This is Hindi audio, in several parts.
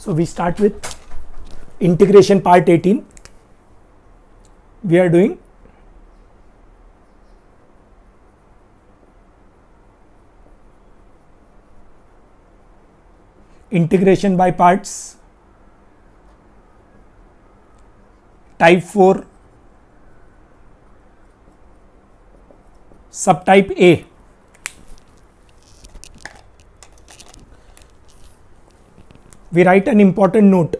So we start with integration part 18. We are doing integration by parts, type 4, subtype A. We write an important note.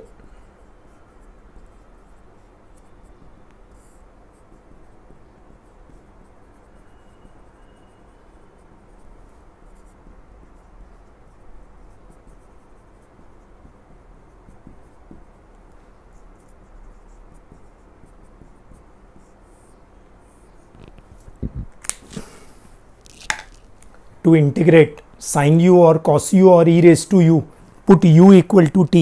To integrate sin u or cos u or e raised to u, put u equal to t.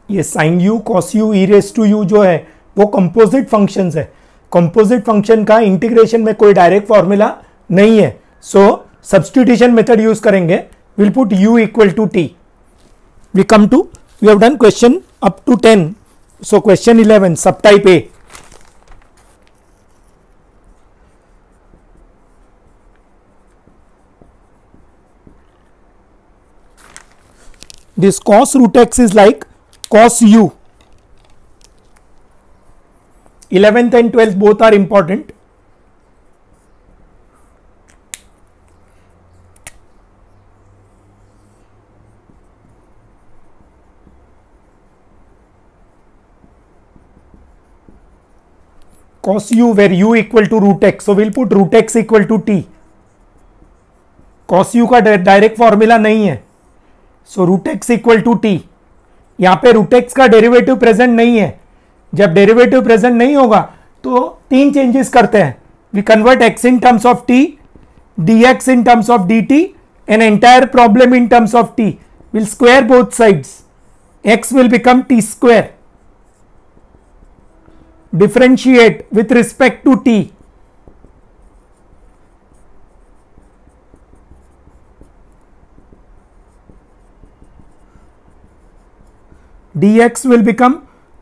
ये sin u cos u e raised to u जो है वो कंपोजिट फंक्शंस है. कंपोजिट फंक्शन का इंटीग्रेशन में कोई डायरेक्ट फॉर्मूला नहीं है, सो सब्स्टिट्यूशन मेथड यूज करेंगे. Will put u equal to t. We come to, we have done question up to 10. So question 11 sub type A. This cos root x is like cos u. 11th and 12th both are important. Cos u where u equal to root x, so we'll put root x equal to t. Cos u का डायरेक्ट फॉर्मूला नहीं है, so root X equal to T. यहां पे रूट एक्स का डेरिवेटिव प्रेजेंट नहीं है. जब डेरिवेटिव प्रेजेंट नहीं होगा तो तीन चेंजेस करते हैं. We convert X in terms of T, D X in terms of D T, and entire problem in terms of T. Will square both sides. X will become T square. Differentiate with respect to T. dx will become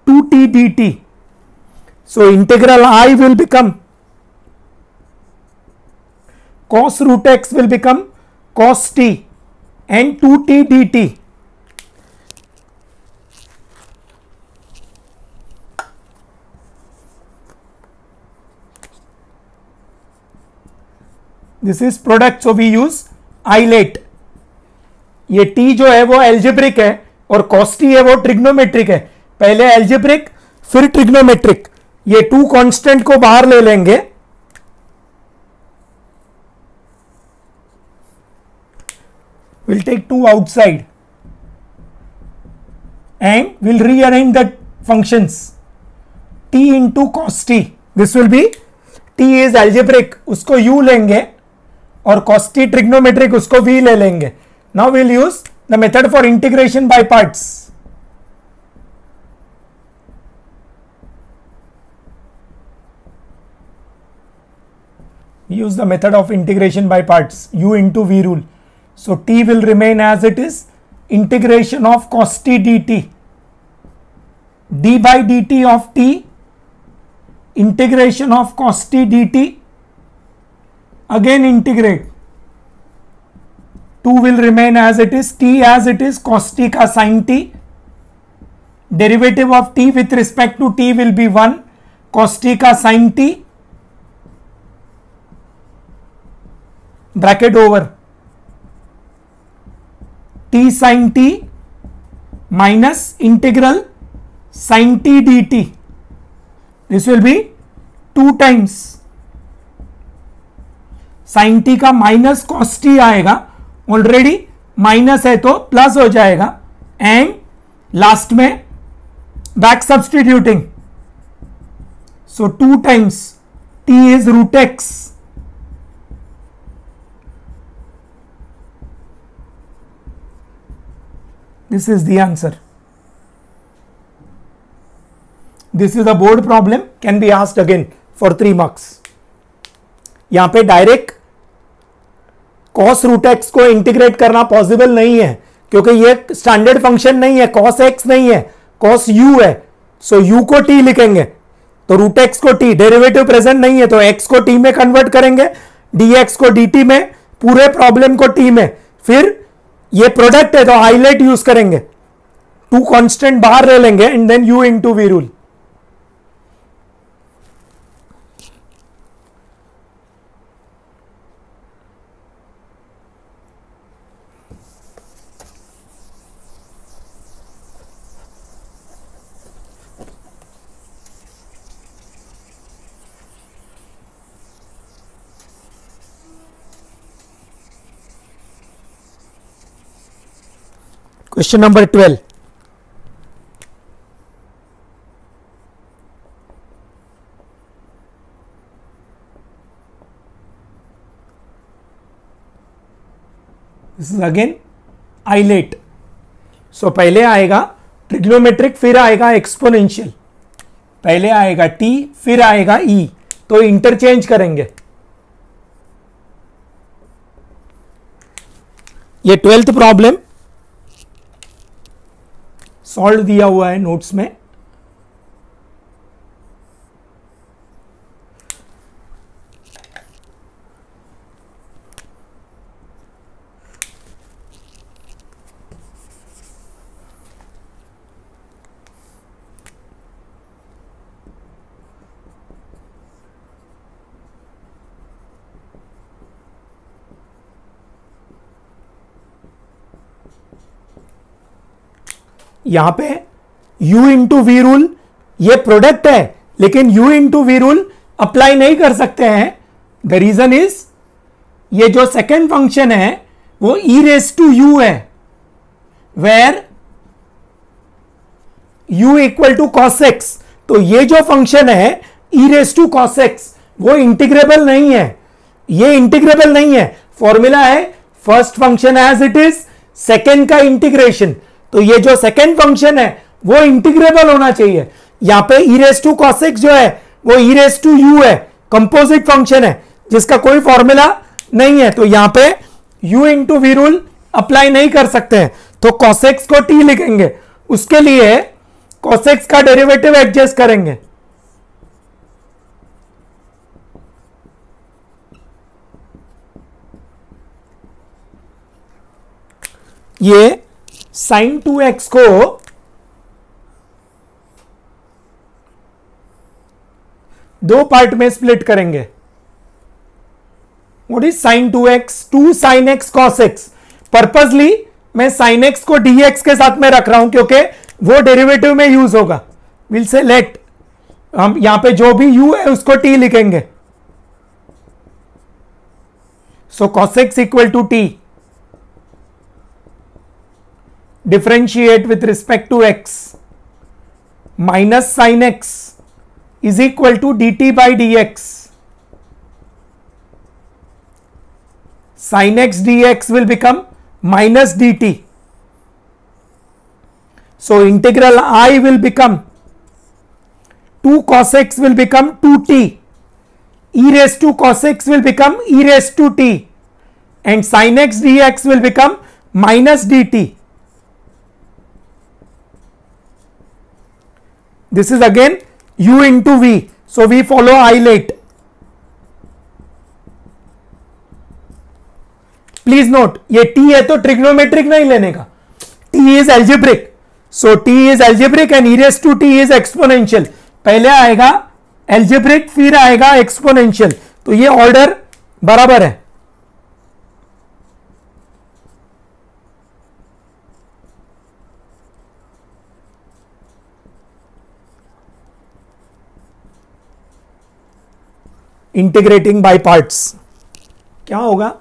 2t dt. So integral I will become cos root x will become cos t and 2t dt. This is product, so we use isolate. ये t जो है वो एल्जेब्रिक है और cos t है वो ट्रिग्नोमेट्रिक है. पहले एल्जेब्रिक फिर ट्रिग्नोमेट्रिक. ये टू कांस्टेंट को बाहर ले लेंगे. Will take two outside and will rearrange the functions. t into cos t. This will be, t is algebraic, उसको u लेंगे और cos t ट्रिग्नोमेट्रिक, उसको v ले लेंगे. Now will use the method for integration by parts. Use the method of integration by parts, u into v rule. So t will remain as it is. Integration of cos t dt, d by dt of t, integration of cos t dt, again integrate. 2 will remain as it is, t as it is, cos t का sin t. Derivative of t with respect to t will be 1, cos t का sin t. Bracket over. t sin t minus integral sin t dt. This will be 2 times sin t का minus cos t आएगा. ऑलरेडी माइनस है तो प्लस हो जाएगा. एंड लास्ट में back substituting, so 2 times t is root X. This is the answer. This is the board problem, can be asked again for 3 marks. यहां पे डायरेक्ट cos रूट एक्स को इंटीग्रेट करना पॉसिबल नहीं है क्योंकि ये स्टैंडर्ड फंक्शन नहीं है, cos x नहीं है, cos u है, सो u को t लिखेंगे, तो रूट एक्स को t, डेरिवेटिव प्रेजेंट नहीं है तो x को t में कन्वर्ट करेंगे, dx को dt में, पूरे प्रॉब्लम को t में, फिर ये प्रोडक्ट है तो हाईलाइट यूज करेंगे, टू कांस्टेंट बाहर ले लेंगे and then u into we rule. Question number 12. This is again ILATE. So पहले आएगा ट्रिग्नोमेट्रिक, फिर आएगा एक्सपोनेंशियल, पहले आएगा t फिर आएगा e, तो इंटरचेंज करेंगे. ये 12th प्रॉब्लम सॉल्व दिया हुआ है नोट्स में. यहां पे u इंटू वी रूल, ये प्रोडक्ट है लेकिन u into we rule apply नहीं कर सकते हैं. द रीजन इज ये जो सेकेंड फंक्शन है वो e रेस टू u है, where u equal to cos x. तो ये जो फंक्शन है e raise to cos x वो इंटीग्रेबल नहीं है, ये इंटीग्रेबल नहीं है. फॉर्मूला है first function as it is, second का इंटीग्रेशन. तो ये जो सेकेंड फंक्शन है वो इंटीग्रेबल होना चाहिए. यहां पे e raise to cos x जो है वो e रेस टू u है, कंपोजिट फंक्शन है जिसका कोई फॉर्मूला नहीं है, तो यहां पे u into we rule apply नहीं कर सकते हैं, तो cos x को t लिखेंगे. उसके लिए cos x का डेरिवेटिव एडजस्ट करेंगे. ये sin 2x को दो पार्ट में स्प्लिट करेंगे. What is sin 2x? 2 sin x cos x. Purposely मैं sin x को dx के साथ में रख रहा हूं क्योंकि वो डेरिवेटिव में यूज होगा. विल से लेट, हम यहां पे जो भी u है उसको t लिखेंगे. So cos x equal to t, differentiate with respect to x, minus sin x is equal to dt by dx. Sin x dx will become minus dt. So integral I will become 2 cos x will become 2t, e raised to cos x will become e raised to t, and sin x dx will become minus dt. This is again u into v, so we follow isolate. Please note ये t है तो ट्रिग्नोमेट्रिक नहीं लेने का, t is algebraic, so t is algebraic and e raised to t is exponential. पहले आएगा algebraic फिर आएगा exponential, तो ये ऑर्डर बराबर है. इंटीग्रेटिंग बाय पार्ट्स क्या होगा?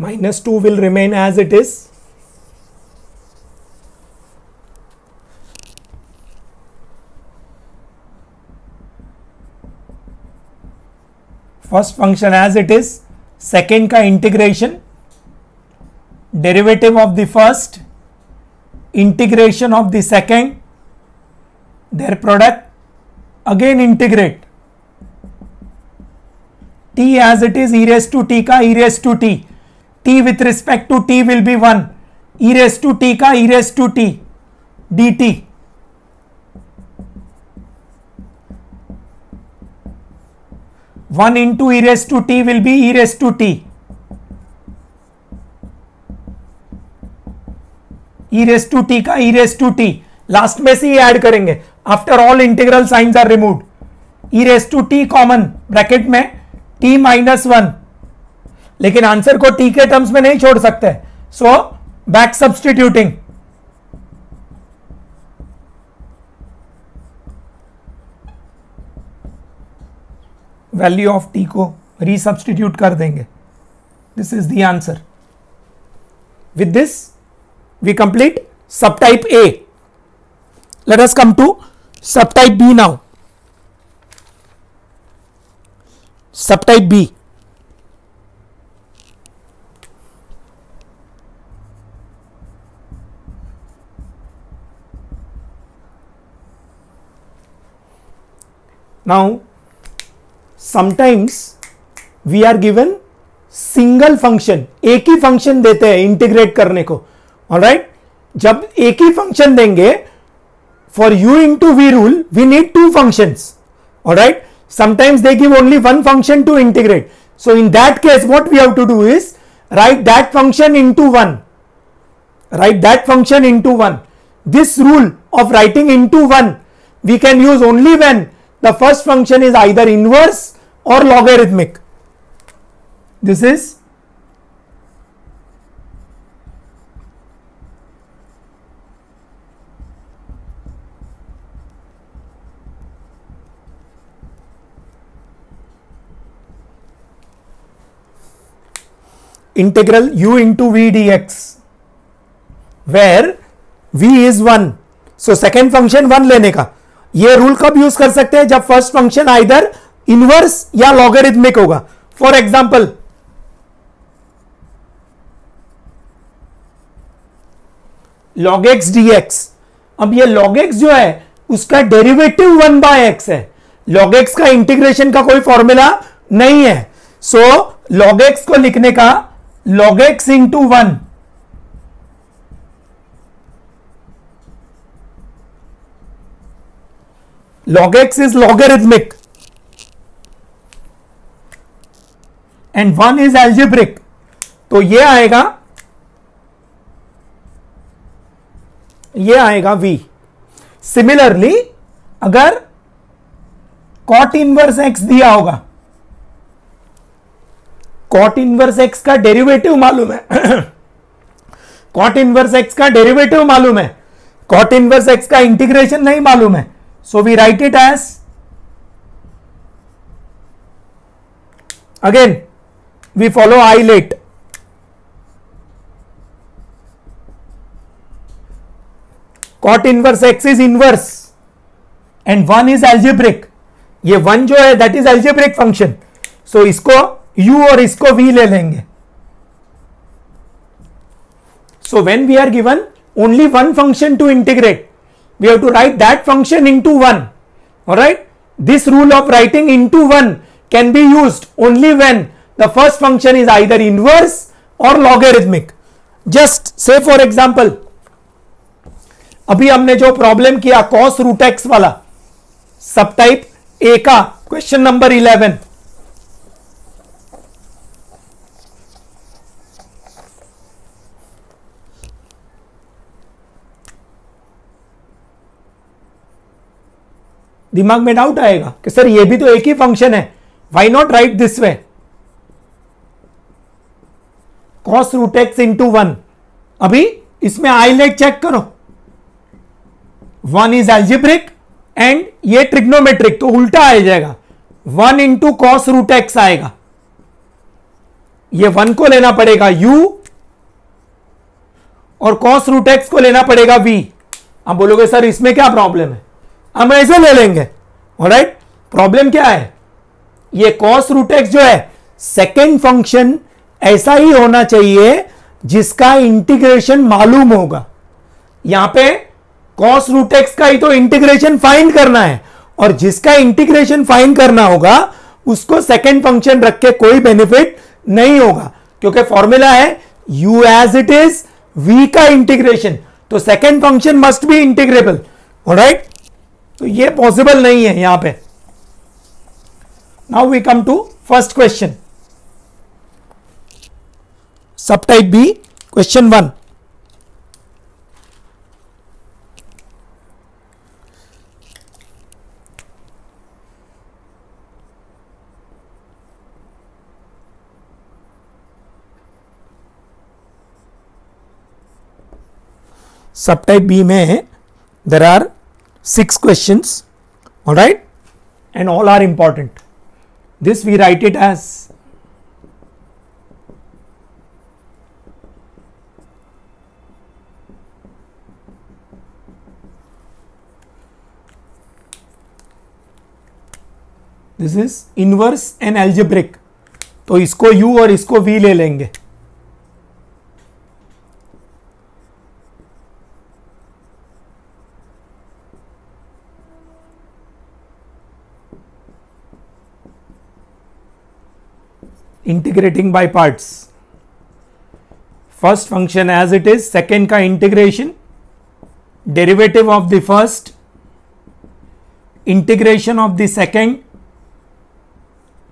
-2 will remain as it is. First function as it is, second का integration, derivative of the first integration of the second, their product, again integrate t as it is, e raised to t का e raised to t, t with respect to t will be 1, e raised to t का e raised to t dt, 1 into e raised to t will be e raised to t, e raised to t का e raised to t, last में से ही ऐड करेंगे, after all integral signs are removed, e raised to t common, bracket में t माइनस 1, लेकिन आंसर को t के टर्म्स में नहीं छोड़ सकते, so back substituting, value of t को रीसब्स्टिट्यूट कर देंगे, this is the answer. With this we complete subtype A. Let us come to subtype B now. Subtype B. Now sometimes we are given single function, एक ही फंक्शन देते हैं इंटीग्रेट करने को. ऑलराइट, जब एक ही फंक्शन देंगे, for u into we rule we need two functions. Alright, sometimes they give only one function to integrate, so in that case what we have to do is write that function into one, write that function into one. This rule of writing into one we can use only when the first function is either inverse और logarithmic. This is integral u into v dx where v is 1. so second function 1 लेने का, ये रूल कब यूज कर सकते हैं, जब फर्स्ट फंक्शन आइदर इनवर्स या लॉगरिथमिक होगा. For example log x dx, अब ये log x जो है उसका डेरिवेटिव 1 बाय x है, log x का इंटीग्रेशन का कोई फॉर्मूला नहीं है, सो log x को लिखने का log x into 1, log x is logarithmic and 1 is algebraic, तो ये आएगा v. सिमिलरली अगर cot इनवर्स x दिया होगा, cot इनवर्स x का डेरिवेटिव मालूम है cot इनवर्स x का डेरिवेटिव मालूम है, cot इनवर्स x का इंटीग्रेशन नहीं मालूम है, so we write it as, again we follow ILATE, cot inverse x is inverse and 1 is algebraic, ये 1 जो है that is algebraic function, so इसको u और इसको v ले लेंगे. So when we are given only one function to integrate, we have to write that function into 1. Alright, this rule of writing into 1 can be used only when the first function is either inverse और logarithmic. Just say for example, अभी हमने जो प्रॉब्लम किया cos रूट एक्स वाला, सब टाइप ए का क्वेश्चन नंबर 11, दिमाग में डाउट आएगा कि सर ये भी तो एक ही फंक्शन है, why not write this way, cos root X into 1. अभी इसमें आइलेट चेक करो, 1 इज एल्जेब्रिक एंड ये ट्रिग्नोमेट्रिक, तो उल्टा आ जाएगा, 1 इंटू कॉस रूट एक्स आएगा, ये 1 को लेना पड़ेगा u और cos रूट एक्स को लेना पड़ेगा v. आप बोलोगे सर इसमें क्या प्रॉब्लम है, हम ऐसे ले लेंगे. ऑलराइट, प्रॉब्लम क्या है, ये cos रूट एक्स जो है सेकेंड फंक्शन ऐसा ही होना चाहिए जिसका इंटीग्रेशन मालूम होगा. यहां पे cos रूट एक्स का ही तो इंटीग्रेशन फाइंड करना है, और जिसका इंटीग्रेशन फाइंड करना होगा उसको सेकंड फंक्शन रख के कोई बेनिफिट नहीं होगा, क्योंकि फॉर्मूला है u as it is v का इंटीग्रेशन, तो second function must be integrable. Alright, तो ये पॉसिबल नहीं है यहां पे। Now we come to first question, sub type B, question 1। Sub type B में there are 6 questions, all right, and all are important. This we write it as this is inverse and algebraic, तो इसको u और इसको v ले लेंगे। Integrating by parts, first function as it is, second का integration, derivative of the first, integration of the second,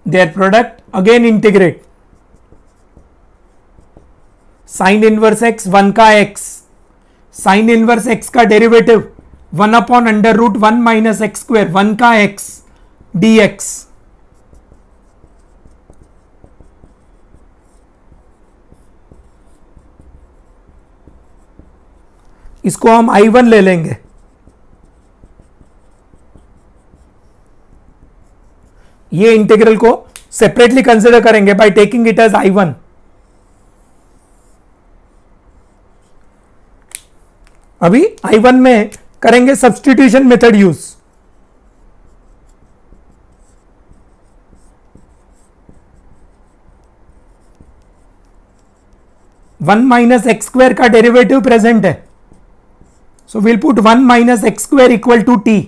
their product, again integrate, sine inverse x 1 का एक्स, साइन इनवर्स एक्स का derivative 1 upon under root 1 minus x square, 1 का एक्स डी एक्स, इसको हम I1 ले लेंगे। ये इंटीग्रल को सेपरेटली कंसिडर करेंगे by taking it as I1। अभी I1 में करेंगे substitution method use. One minus x square का डेरिवेटिव प्रेजेंट है, so we'll put 1 minus x square equal to t.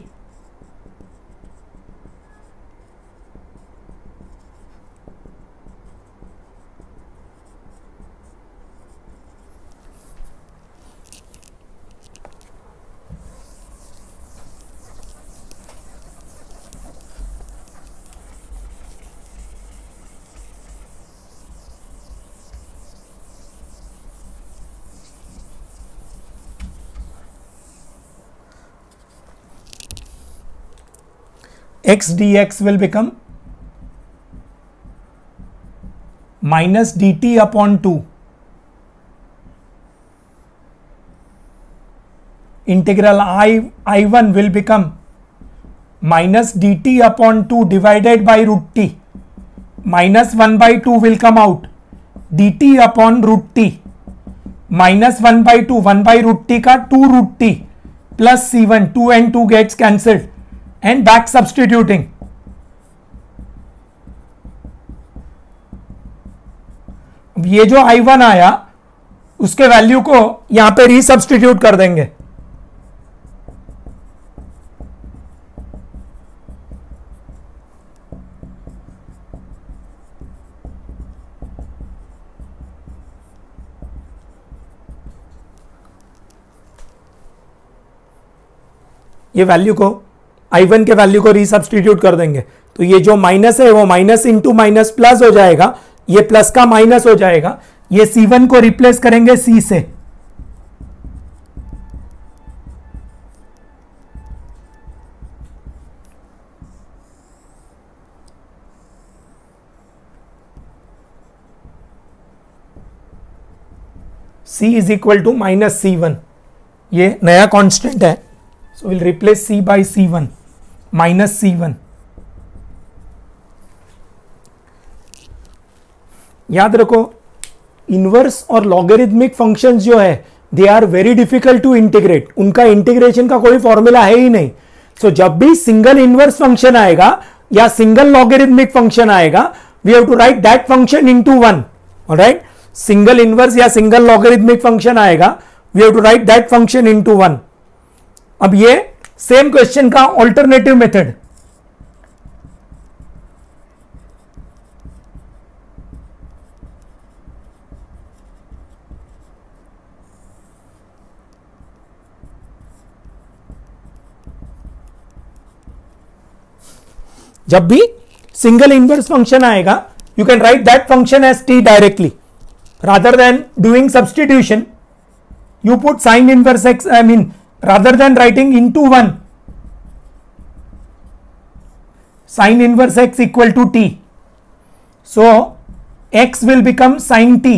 X dx will become minus dt upon 2. Integral I1 will become minus dt upon 2 divided by root t. Minus 1 by 2 will come out. dt upon root t. Minus 1 by 2, 1 by root t का 2 root t plus c1, 2 and 2 gets cancelled. And back substituting, ये जो I1 आया उसके वैल्यू को यहां पे रीसब्स्टिट्यूट कर देंगे। ये वैल्यू को I1 के वैल्यू को रीसब्स्टिट्यूट कर देंगे, तो ये जो माइनस है वो माइनस इंटू माइनस प्लस हो जाएगा, ये प्लस का माइनस हो जाएगा। ये C1 को रिप्लेस करेंगे C से, C is equal to minus C1, ये नया कांस्टेंट है, so will replace C by C1 minus C1। याद रखो इनवर्स और लॉगरिथमिक फंक्शंस जो है they are very difficult to integrate, उनका इंटीग्रेशन का कोई फॉर्मूला है ही नहीं। सो जब भी सिंगल इनवर्स फंक्शन आएगा या सिंगल लॉगरिथमिक फंक्शन आएगा, we have to write that function into one. Alright, single inverse या सिंगल लॉगरिथमिक फंक्शन आएगा, we have to write that function into 1. अब ये सेम क्वेश्चन का ऑल्टरनेटिव मेथड. जब भी सिंगल इनवर्स फंक्शन आएगा, you can write that function as t directly rather than doing substitution. You put sine inverse x, I mean rather than writing into 1 sine inverse x equal to t, so x will become sine t.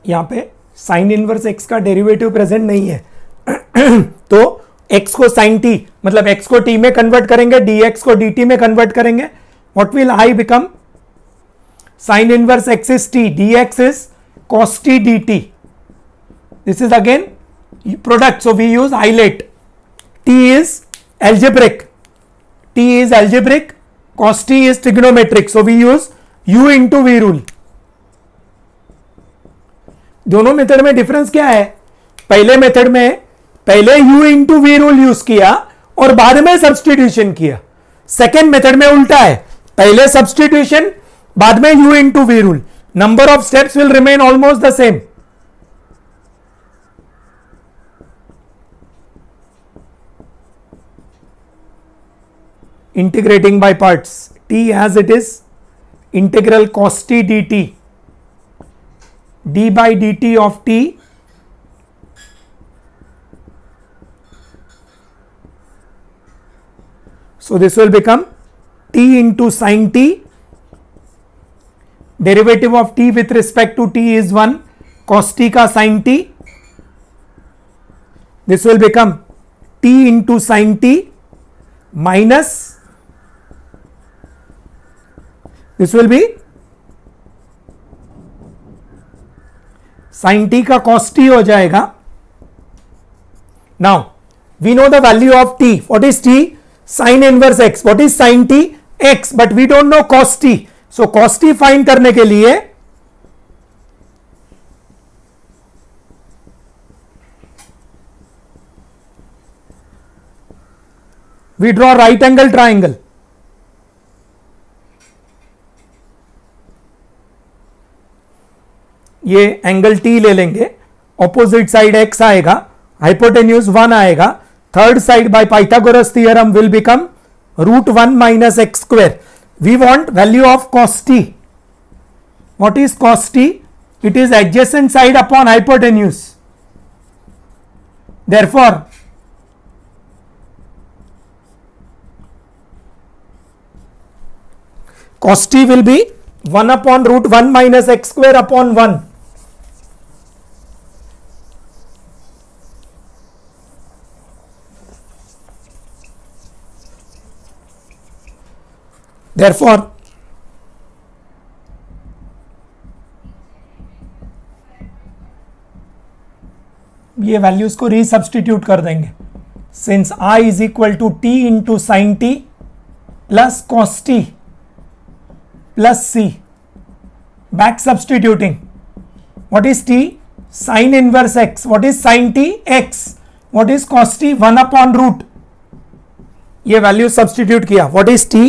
यहां पे साइन इनवर्स x का डेरिवेटिव प्रेजेंट नहीं है तो x को साइन t मतलब x को t में कन्वर्ट करेंगे, dx को dt में कन्वर्ट करेंगे. What will I become? Sine inverse x is t, dx is cos t dt. This is again product, so we use ILATE. t is algebraic, cos t is trigonometric, so we use u into v rule. दोनों मेथड में डिफरेंस क्या है? पहले मेथड में पहले u into we rule use किया और बाद में सब्सटीट्यूशन किया. सेकेंड मेथड में उल्टा है, पहले सब्सटीट्यूशन बाद में u into we rule. Number of steps will remain almost the same. Integrating by parts, t as it is, integral cos t dt, d by dt of t so this will become t into sin t, derivative of t with respect to t is 1, cos t का sin t, this will become t into sin t minus this will be sin t का cos t हो जाएगा. Now we know the value of t. What is t? Sin inverse x. What is sin t? x, but we don't know cos t. So cos t find करने के लिए we draw right angle triangle. ये एंगल टी ले लेंगे, ऑपोजिट साइड x आएगा, हाइपोटेन्यूज 1 आएगा, third side by Pythagoras theorem will become √1 minus x square. We want value of cos t. What is cos t? It is adjacent side upon hypotenuse. Therefore cos t will be 1 upon √1 minus x square upon 1. Therefore ये वैल्यूज को रीसब्स्टिट्यूट कर देंगे. Since I is equal to t into sine T plus cos T plus c, back substituting. What is t? Sin inverse x. What is sin t? x. What is cos t? 1 upon root. ये वैल्यू सब्सटीट्यूट किया. What is t?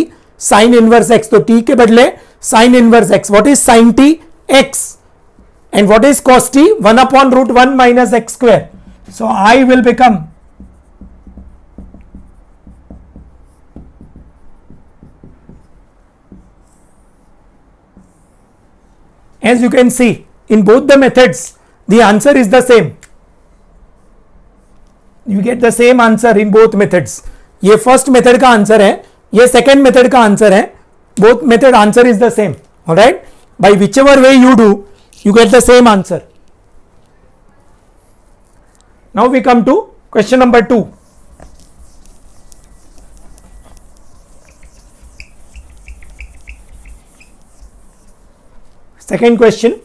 Sin inverse x. तो t के बदले sin inverse x. What is sin t? x. And what is cos t? 1 upon √1 minus x square. So I will become as you can see in both the methods the answer is the same. You get the same answer in both methods. ये फर्स्ट मेथड का आंसर है, ये सेकेंड मेथड का आंसर है. Both method answer is the same. Alright, by whichever way you do, you get the same answer. Now we come to question number 2. Second question.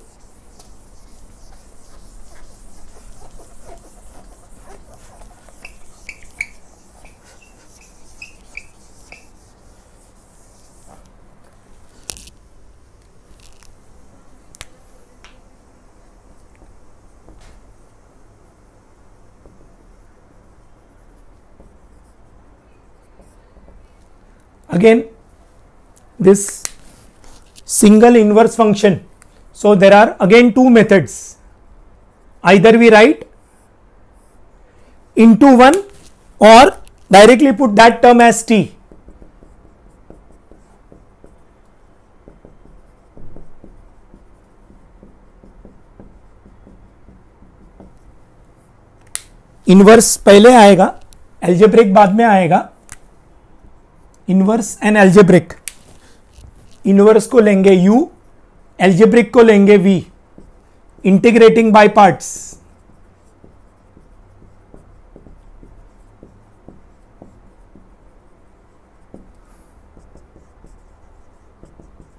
Again, this single inverse function. So there are again two methods. Either we write into 1 or directly put that term as t. Inverse पहले आएगा, एल्जेब्रिक बाद में आएगा. Inverse and algebraic. इनवर्स को लेंगे u, एल्जेब्रिक को लेंगे v. Integrating by parts.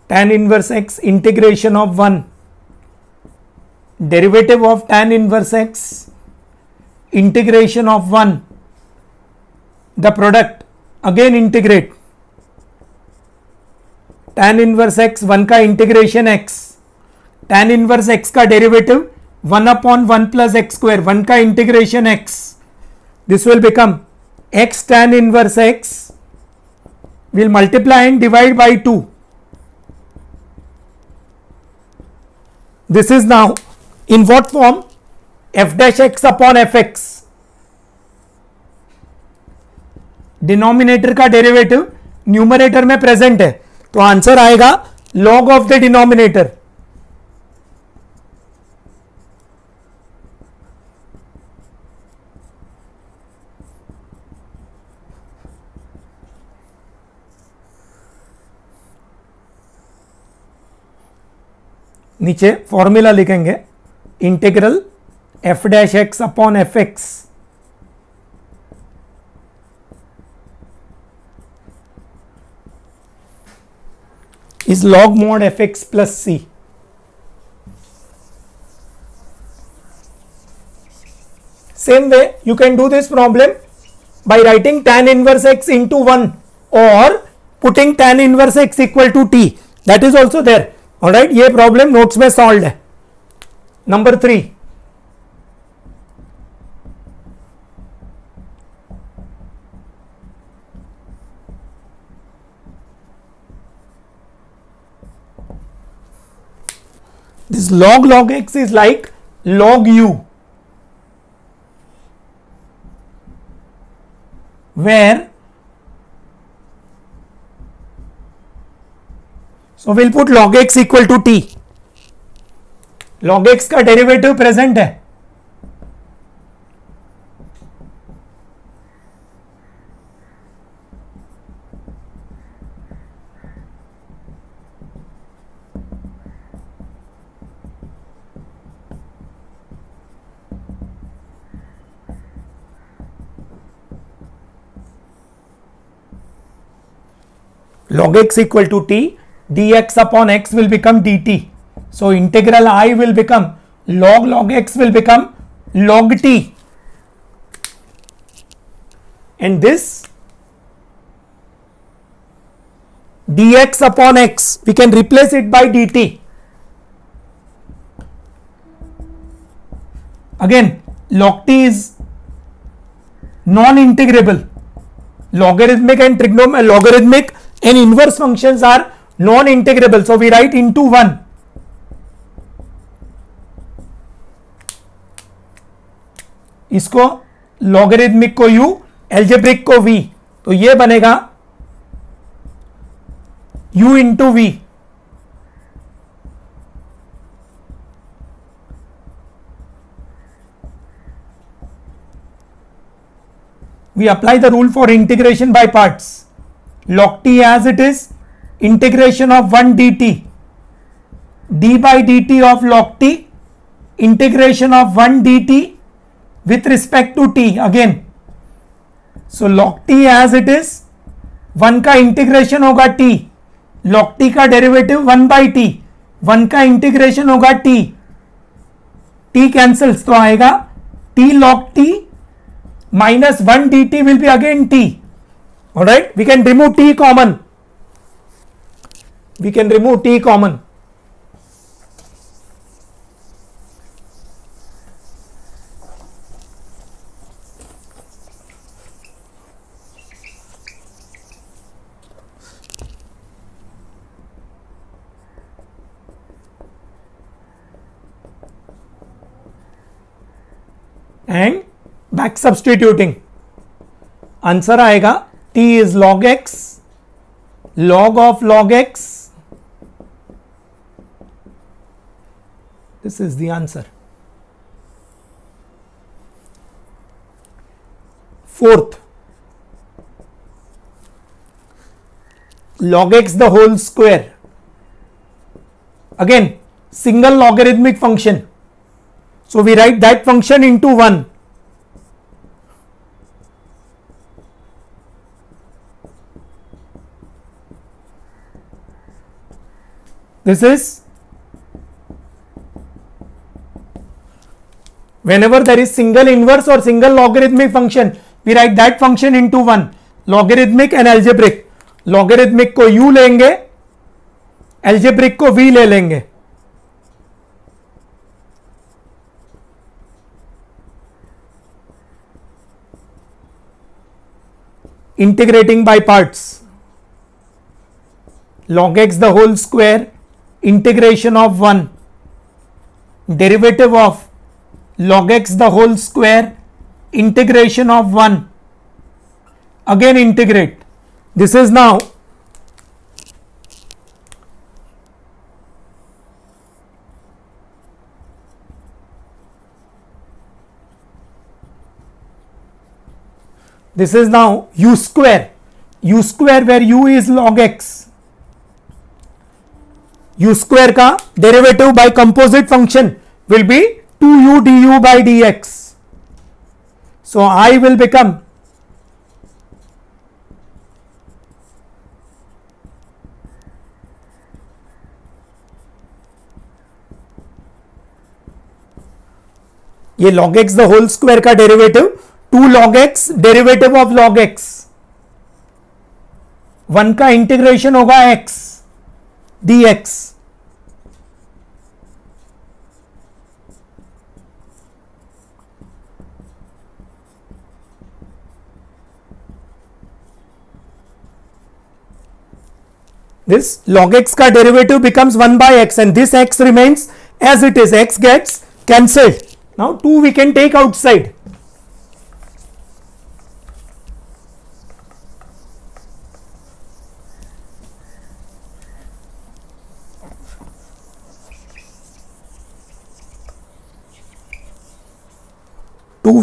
tan inverse x integration of 1, derivative of tan inverse x integration of 1, the product again integrate tan inverse x 1 का integration x, tan inverse x का derivative 1 upon 1 plus x square, 1 का integration x. This will become x tan inverse x will multiply and divide by 2. This is now in what form? F dash x upon fx. Denominator का डेरिवेटिव न्यूमरेटर में प्रेजेंट है, तो आंसर आएगा लॉग ऑफ द डिनोमिनेटर. नीचे फॉर्मूला लिखेंगे, integral F dash x upon F x is log mod fx plus c. Same way you can do this problem by writing tan inverse x into 1 or putting tan inverse x equal to t. That is also there. Alright, ये problem notes में solved है. Number 3. This log x is like log u, where so we'll put log x equal to t. log x का डेरिवेटिव प्रेजेंट है, log x equal to t, dx upon x will become dt. So integral I will become log x will become log t, and this dx upon x we can replace it by dt. Again log t is non-integrable. Logarithmic and logarithmic and inverse functions are non-integrable, so we write into 1. इसको logarithmic को u, algebraic को v, तो ये बनेगा u into v. we apply the rule for integration by parts. Log t as it is, integration of 1 dt, d by dt of log t, integration of 1 dt with respect to t again. So log t as it is, 1 का इंटीग्रेशन होगा t, log t का डेरिवेटिव 1 by t, 1 का इंटीग्रेशन होगा t, t कैंसल्स तो आएगा t log t minus 1 dt will be again t. Alright, we can remove t common. We can remove t common. And back substituting, answer आएगा t is log x, log of log x. This is the answer. Fourth, log x the whole square. Again, single logarithmic function. So we write that function into 1. This is whenever there is single inverse or single logarithmic function, we write that function into 1. Logarithmic and algebraic. Logarithmic को u लेंगे, algebraic को v ले लेंगे. Integrating by parts. Log x the whole square, integration of 1, derivative of log x the whole square, integration of 1, again integrate. This is now u square where u is log x. U square का derivative by composite function will be 2u du by dx. So I will become ये log x the whole square का derivative 2 log x derivative of log x, 1 का इंटीग्रेशन होगा x dx. This log x का derivative becomes 1 by x and this x remains as it is, x gets cancelled. Now 2 we can take outside.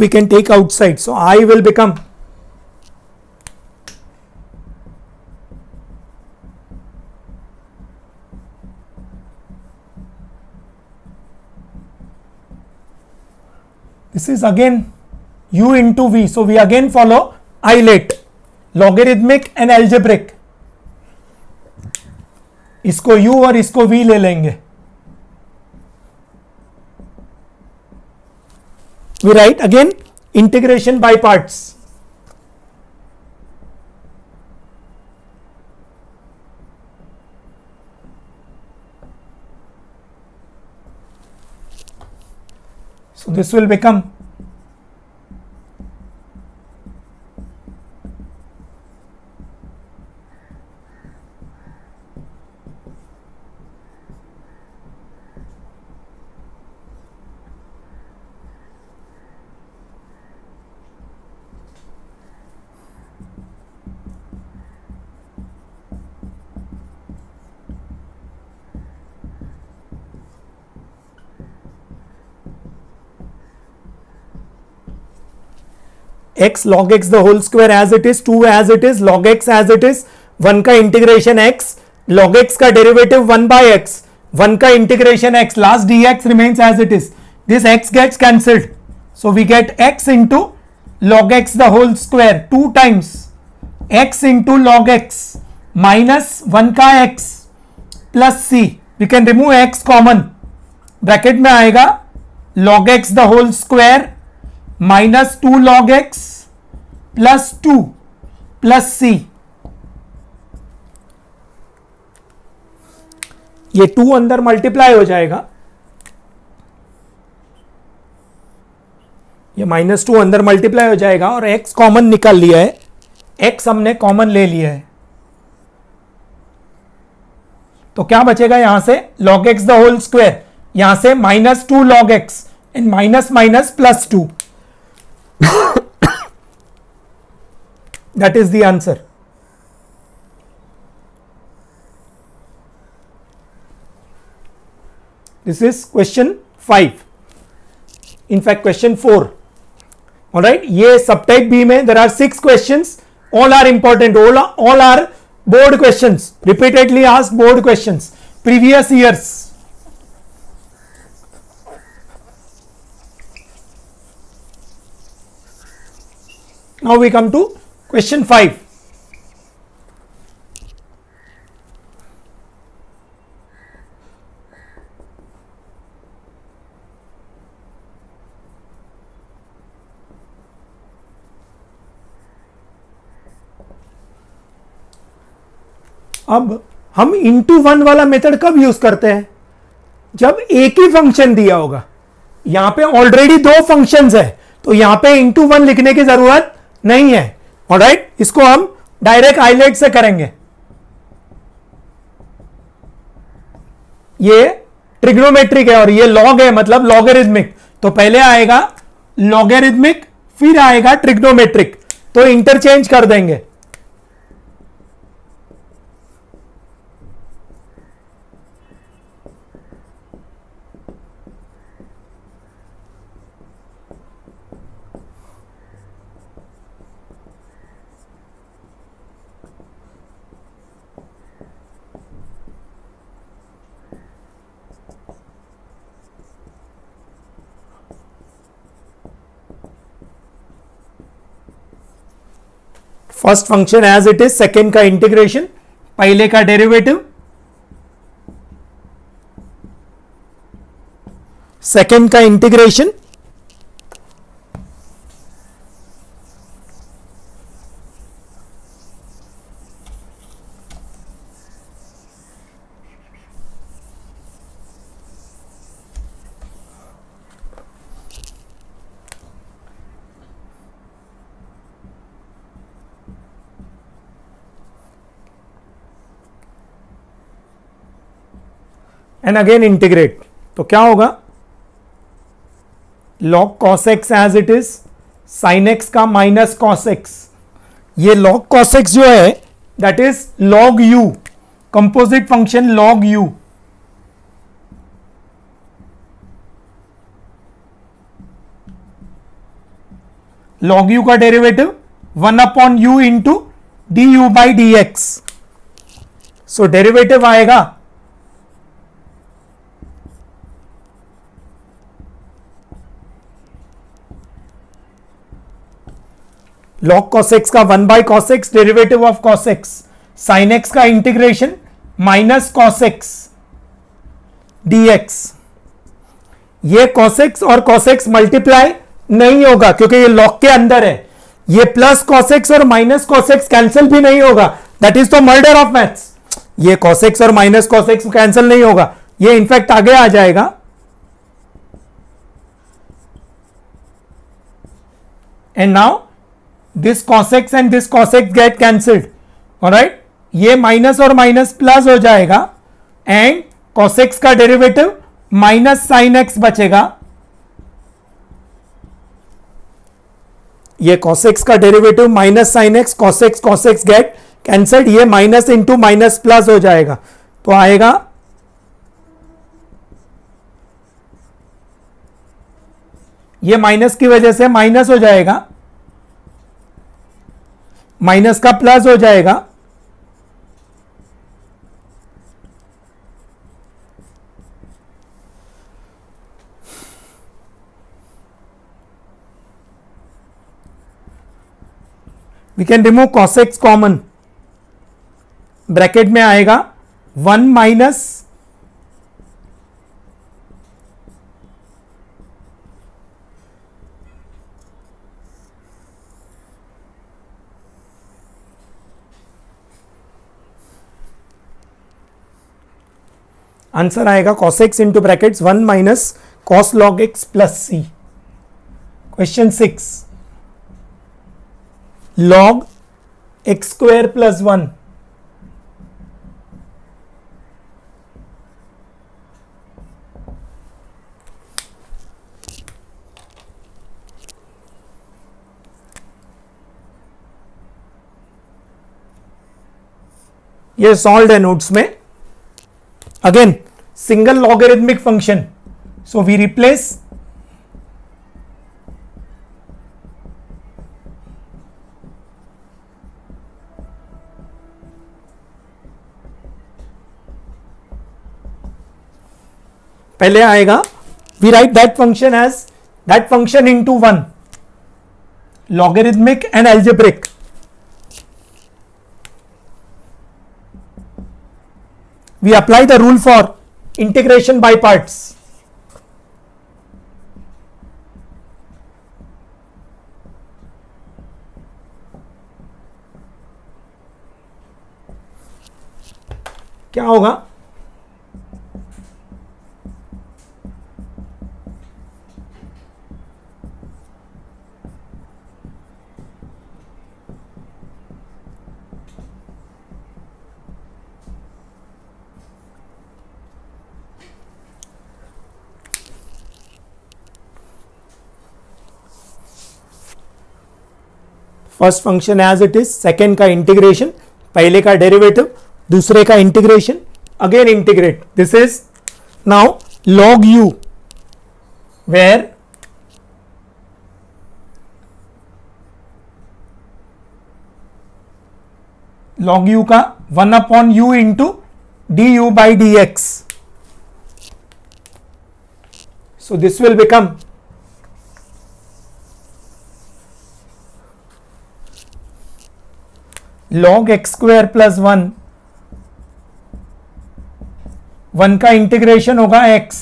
We can take outside. So I will become this is again u into v. So we again follow isolate, logarithmic and algebraic. इसको u और इसको v ले लेंगे. We write again integration by parts. So this will become x log x the whole square as it is, 2 as it is, log x as it is, 1 का इंटीग्रेशन x, log x का डेरिवेटिव 1 by x, 1 का integration x, last dx remains as it is. This x gets cancelled, so we get x into log x the whole square 2 times x into log x minus 1 का x plus c. We can remove x common, bracket में आएगा log x the whole square minus 2 log x plus 2 plus c. ये 2 अंदर मल्टीप्लाई हो जाएगा, ये -2 अंदर मल्टीप्लाई हो जाएगा और x कॉमन निकाल लिया है, x हमने कॉमन ले लिया है, तो क्या बचेगा यहां से log x the whole square, यहां से -2 log x and minus minus plus 2. That is the answer. This is question 5. In fact, question 4. All right. ये subtype B में there are 6 questions. All are important. All are board questions. Repeatedly asked board questions. Previous years. Now we come to question 5. अब हम इंटू 1 वाला मेथड कब यूज करते हैं, जब एक ही फंक्शन दिया होगा. यहां पे ऑलरेडी 2 फंक्शंस है, तो यहां पे इंटू 1 लिखने की जरूरत नहीं है. ऑलराइट, इसको हम डायरेक्ट हाईलाइट से करेंगे. ये ट्रिग्नोमेट्रिक है और ये लॉग है, मतलब लॉगरिथमिक. तो पहले आएगा लॉगरिथमिक, फिर आएगा ट्रिग्नोमेट्रिक, तो इंटरचेंज कर देंगे. First function as it is, second का इंटीग्रेशन, पहले का डेरिवेटिव, सेकेंड का इंटीग्रेशन, एंड अगेन इंटीग्रेट. तो क्या होगा, log cos x as it is, sin x का माइनस cos x. ये log cos x जो है that is log u, composite function log u. log u का derivative 1 upon u into D U by D X. So derivative आएगा log cos x का 1 by cos x, derivative of cos x, sin x का integration minus cos x dx. ये cos x और cos x मल्टीप्लाई नहीं होगा क्योंकि ये log के अंदर है. ये प्लस cos x और माइनस cos x कैंसिल भी नहीं होगा. That is the murder of maths. ये cos x और माइनस cos x कैंसिल नहीं होगा, ये इनफैक्ट आगे आ जाएगा. And now this cos x and this cos x get cancelled. Alright, ये माइनस और माइनस प्लस हो जाएगा एंड cos x का डेरिवेटिव माइनस sin x बचेगा. ये cos x का derivative minus sin x, cos x get cancelled, ये माइनस इंटू माइनस प्लस हो जाएगा. तो आएगा ये माइनस की वजह से माइनस हो जाएगा माइनस का प्लस हो जाएगा, we can remove cos x common, bracket में आएगा 1 माइनस आंसर आएगा cos x into brackets 1 minus cos log x plus c। Question 6, log x square plus 1 ये सॉल्व है नोट्स में। Again single logarithmic function, so we replace पहले आएगा we write that function as that function into 1, logarithmic and algebraic. We apply the rule for integration by parts. क्या होगा? First function as it is, second का इंटीग्रेशन, पहले का डेरिवेटिव, दूसरे का integration, again integrate. This is now log u, where log u का 1 upon u into D U by D X. So this will become log x square plus 1, 1 का इंटीग्रेशन होगा x,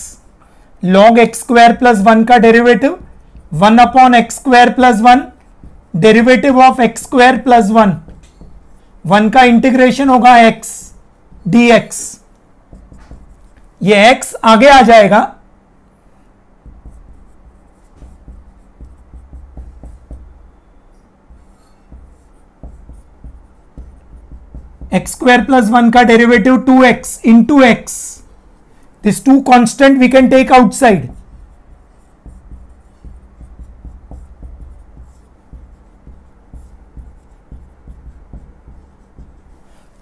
log x square plus 1 का derivative 1 upon X square plus 1, derivative of x square plus 1, 1 का इंटीग्रेशन होगा x dx। ये x आगे आ जाएगा, x square plus 1 का derivative 2x into x, this 2 constant we can take outside,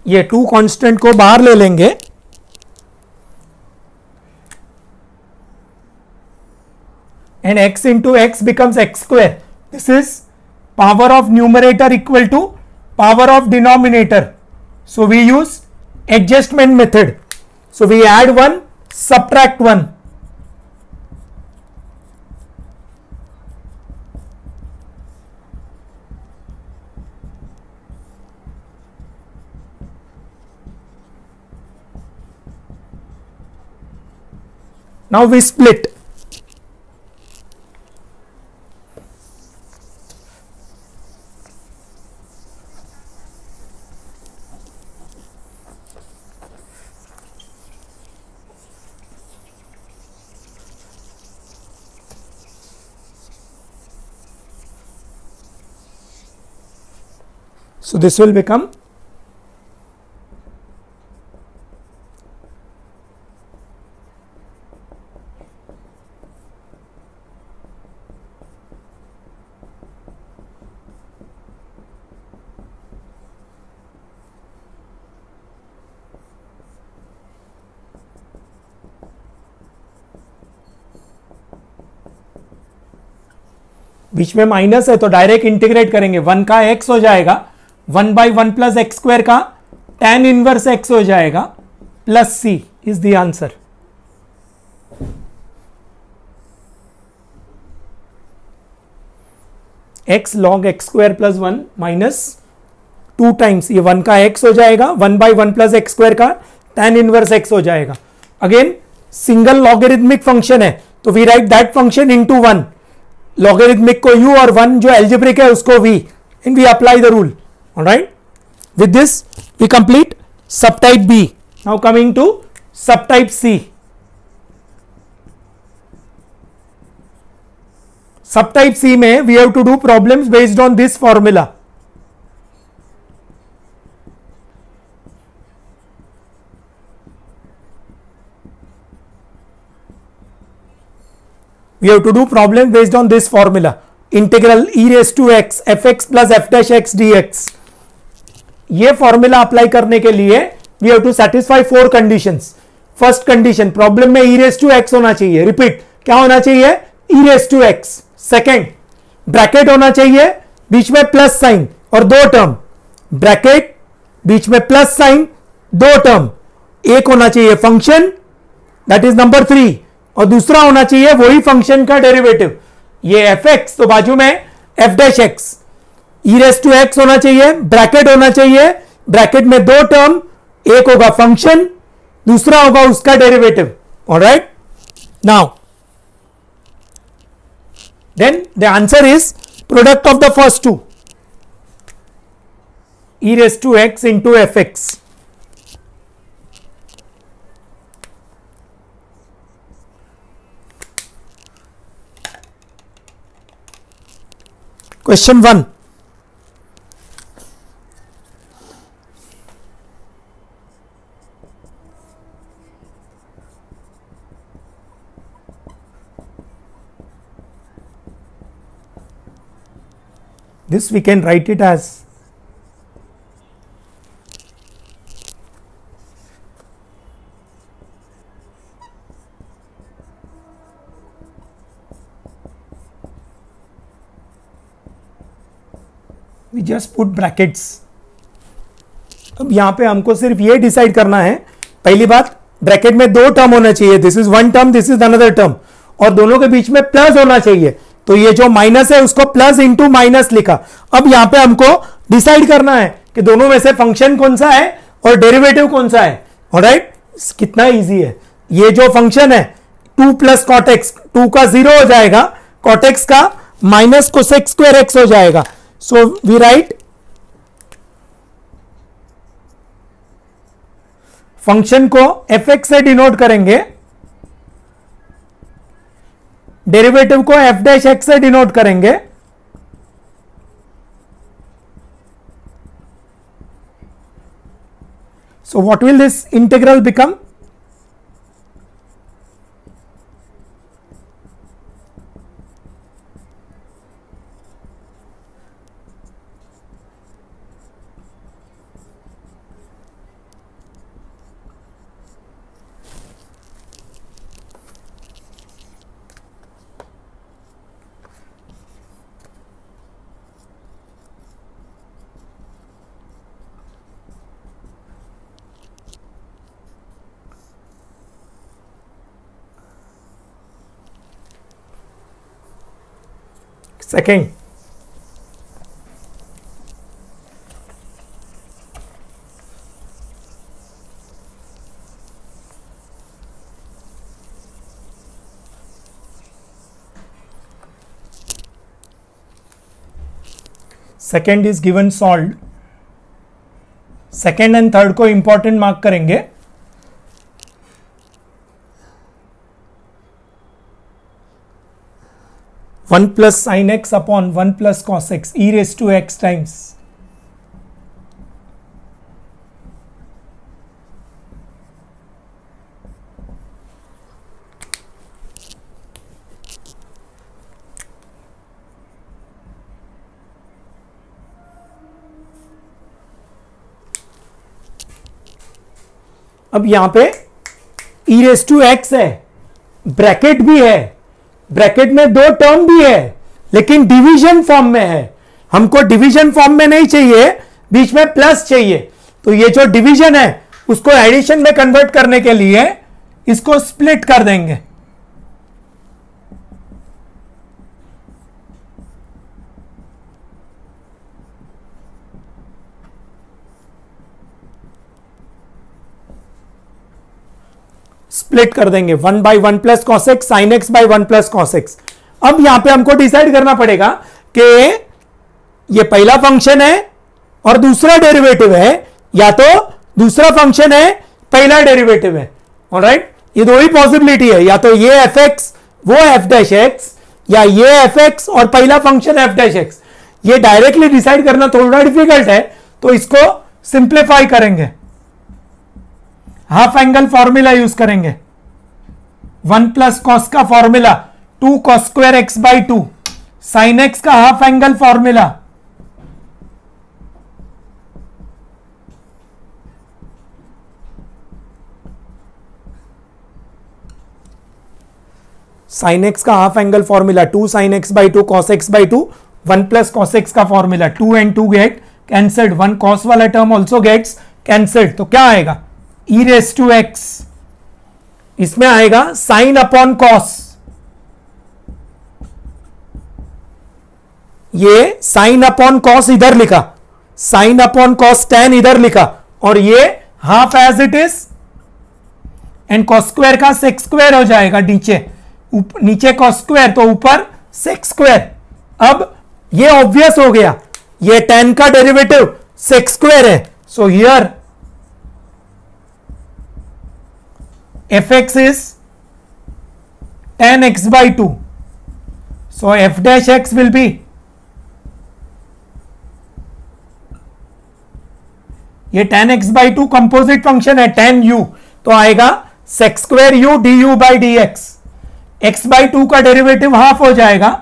ये 2 कांस्टेंट को बाहर ले लेंगे, and x into x becomes x square. This is power of numerator equal to power of denominator. So we use adjustment method. So we add 1, subtract 1. Now we split. So this will become बीच में माइनस है तो डायरेक्ट इंटीग्रेट करेंगे, 1 का x हो जाएगा 1/1+x² का tan इनवर्स x हो जाएगा plus c is the answer. x log x² + 1 minus 2 times ये 1 का x हो जाएगा, 1/1+x² का tan इनवर्स x हो जाएगा। अगेन सिंगल लॉगरिथमिक फंक्शन है तो we write that function into 1, logarithmic को u और 1 जो एल्जेब्रिक है उसको v, and we apply the rule. Alright, with this we complete sub type B। Now coming to sub type C। Sub type C में we have to do problems based on this formula. We have to do problem based on this formula, integral e raised to x fx plus f dash x dx। ये फॉर्मूला अप्लाई करने के लिए we have to satisfy 4 conditions। First condition, problem में e raised to x होना चाहिए, रिपीट क्या होना चाहिए, e raised to x। Second, bracket होना चाहिए, बीच में प्लस साइन और 2 टर्म, ब्रैकेट बीच में प्लस साइन 2 टर्म, एक होना चाहिए फंक्शन, दैट इज नंबर 3, और दूसरा होना चाहिए वही फंक्शन का डेरिवेटिव, ये fx तो बाजू में f dash x, e raise to x होना चाहिए, ब्रैकेट होना चाहिए, ब्रैकेट में 2 टर्म, एक होगा फंक्शन, दूसरा होगा उसका derivative. Alright, now then the answer is product of the first two, e raise to x into fx। Question 1, this we can write it as we just put brackets। अब यहां पे हमको सिर्फ ये डिसाइड करना है, पहली बात ब्रैकेट में 2 टर्म होना चाहिए, this is 1 term, this is another term, और दोनों के बीच में प्लस होना चाहिए, तो ये जो माइनस है उसको प्लस इंटू माइनस लिखा। अब यहां पे हमको डिसाइड करना है कि दोनों में से फंक्शन कौन सा है और डेरिवेटिव कौन सा है। ऑलराइट, कितना इजी है, ये जो फंक्शन है 2 + cot x, 2 का 0 हो जाएगा, cot x का माइनस cosec² x हो जाएगा। So we write फंक्शन को fx से डिनोट करेंगे, डेरिवेटिव को f डैश x से डिनोट करेंगे, so what will this integral become? Second, second is given solve, second and third को इंपॉर्टेंट मार्क करेंगे। One plus sine x upon 1 + cos x e raise to x times अब यहां पे e रेस टू x है, ब्रैकेट भी है, ब्रैकेट में 2 टर्म भी है, लेकिन डिवीजन फॉर्म में है। हमको डिवीजन फॉर्म में नहीं चाहिए, बीच में प्लस चाहिए, तो ये जो डिवीजन है उसको एडिशन में कन्वर्ट करने के लिए इसको स्प्लिट कर देंगे। स्प्लिट कर देंगे 1 by 1 plus cos x sign x by 1 plus cos x. अब यहां पे हमको डिसाइड करना पड़ेगा कि ये पहला फंक्शन है और दूसरा डेरिवेटिव है, या तो दूसरा फंक्शन है पहला डेरिवेटिव है। ऑलराइट, ये दो ही पॉसिबिलिटी है, या तो ये एफ एक्स वो एफ डैश एक्स, या ये एफ एक्स और पहला फंक्शन एफ डैश एक्स। ये डायरेक्टली डिसाइड करना थोड़ा डिफिकल्ट है, तो इसको सिंप्लीफाई करेंगे, हाफ एंगल फॉर्मूला यूज करेंगे। 1 प्लस कॉस का formula 2 cos square x by 2, sine x का half angle formula sine x का half angle formula 2 sine x by 2 cos x by 2, 1 plus cos x का formula 2 and 2 get cancelled, 1 cos वाला टर्म ऑल्सो गेट्स कैंसल्ड, तो क्या आएगा e रेस टू एक्स, इसमें आएगा साइन अपॉन कॉस, ये साइन अपॉन कॉस इधर लिखा, साइन अपॉन कॉस टेन इधर लिखा, और ये half as it is, and cos square का सेक स्क्वायर हो जाएगा नीचे, नीचे कॉस स्क्वायर तो ऊपर सेक स्क्वायर। अब ये ऑब्वियस हो गया, ये टेन का डेरिवेटिव सेक स्क्वायर है, so here fx is tan x by 2, so f dash x will be ये tan x by 2 composite function है tan u, तो आएगा sec square u du by dx, x by 2 का डेरिवेटिव हाफ हो जाएगा,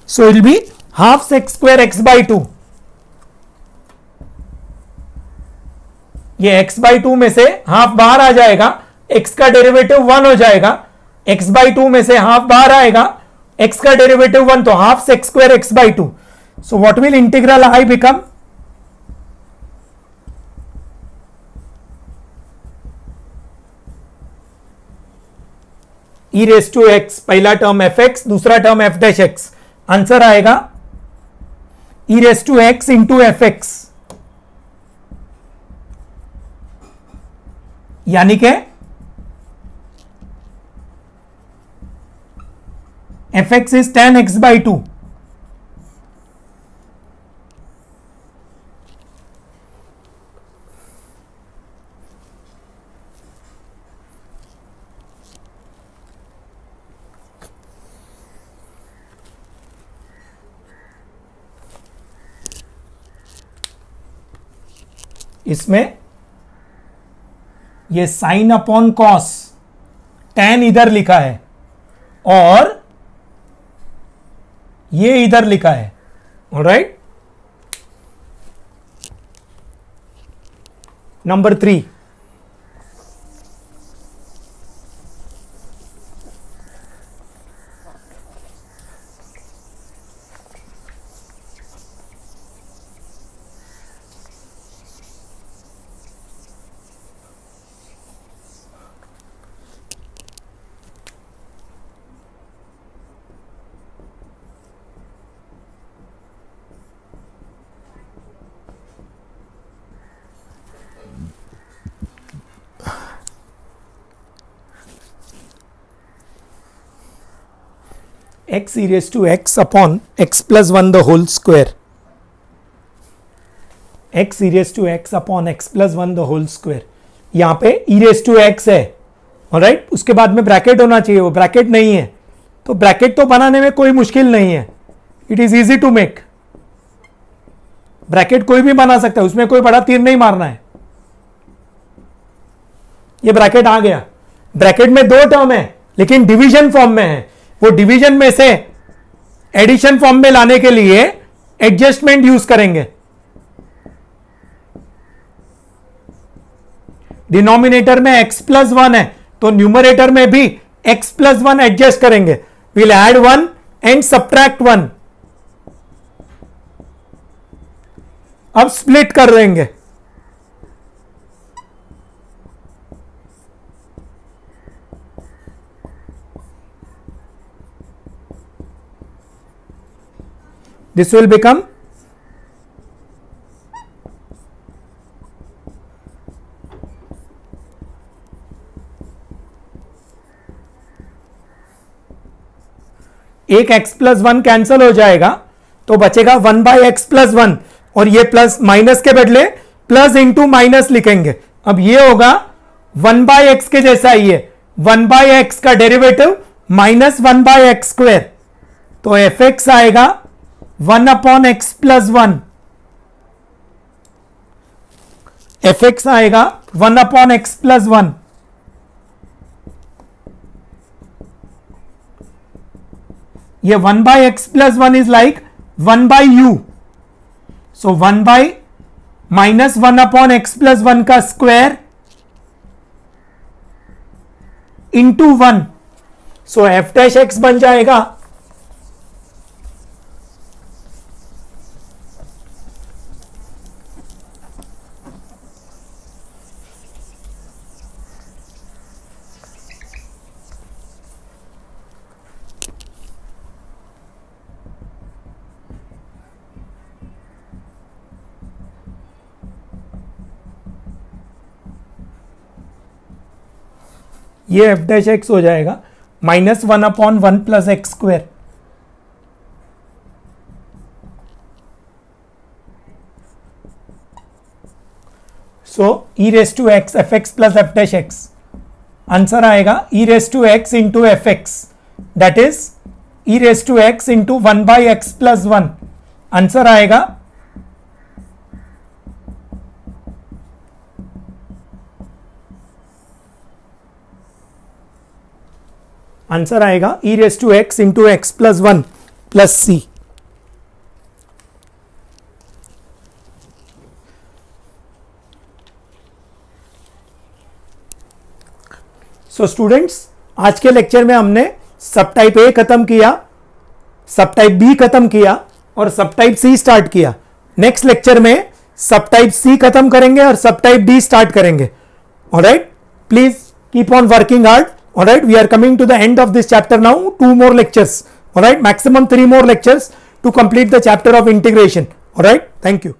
so it will be half sec square x by 2। ये x बाई 2 में से हाफ बाहर आ जाएगा, x का डेरिवेटिव 1 हो जाएगा, x बाई 2 में से हाफ बाहर आएगा, x का डेरिवेटिव 1, तो half sec square x by 2। So what will integral i become, e raise to x, पहला टर्म fx, दूसरा term f dash x, answer आएगा e raise to x into fx, यानी के fx is tan x by 2, इसमें ये साइन अपॉन कॉस tan इधर लिखा है और ये इधर लिखा है, alright. Number 3, x e raised to x upon x plus 1 the whole square, x e raised to x upon x plus 1 the whole square, यहां पे e raised to x है, ऑलराइट, उसके बाद में ब्रैकेट होना चाहिए, वो ब्रैकेट नहीं है, तो ब्रैकेट तो बनाने में कोई मुश्किल नहीं है, it is easy to make, bracket कोई भी बना सकता है, उसमें कोई बड़ा तीर नहीं मारना है। ये ब्रैकेट आ गया, ब्रैकेट में दो टर्म है लेकिन डिवीजन फॉर्म में है, वो डिवीजन में से एडिशन फॉर्म में लाने के लिए एडजस्टमेंट यूज करेंगे। डिनोमिनेटर में x प्लस 1 है तो न्यूमरेटर में भी x प्लस 1 एडजस्ट करेंगे, विल ऐड 1 एंड सब्ट्रैक्ट 1, अब स्प्लिट कर देंगे। दिस विल बिकम एक x प्लस वन कैंसल हो जाएगा तो बचेगा 1/x+1 और ये प्लस माइनस के बदले प्लस इंटू माइनस लिखेंगे। अब ये होगा 1/x के जैसा ही है, 1/x का डेरिवेटिव माइनस 1/x², तो fx आएगा 1/x+1, fx आएगा 1/x+1। ये 1/x+1 is like 1/u, so 1 minus 1/x+1 का स्क्वायर इंटू 1, सो f' बन जाएगा ये f' हो जाएगा -1/1 प्लस x²। सो e⁻x fx plus f', answer आएगा e⁻x into fx, that is e⁻x into 1/x+1, answer आएगा e⁻x into x+1 plus c। So students, आज के लेक्चर में हमने सब टाइप ए खत्म किया, सब टाइप बी खत्म किया और सब टाइप सी स्टार्ट किया। नेक्स्ट लेक्चर में सब टाइप सी खत्म करेंगे और सब टाइप डी स्टार्ट करेंगे। Alright, please keep on working hard. Alright, we are coming to the end of this chapter now. 2 more lectures. Alright, maximum 3 more lectures to complete the chapter of integration. Alright, thank you.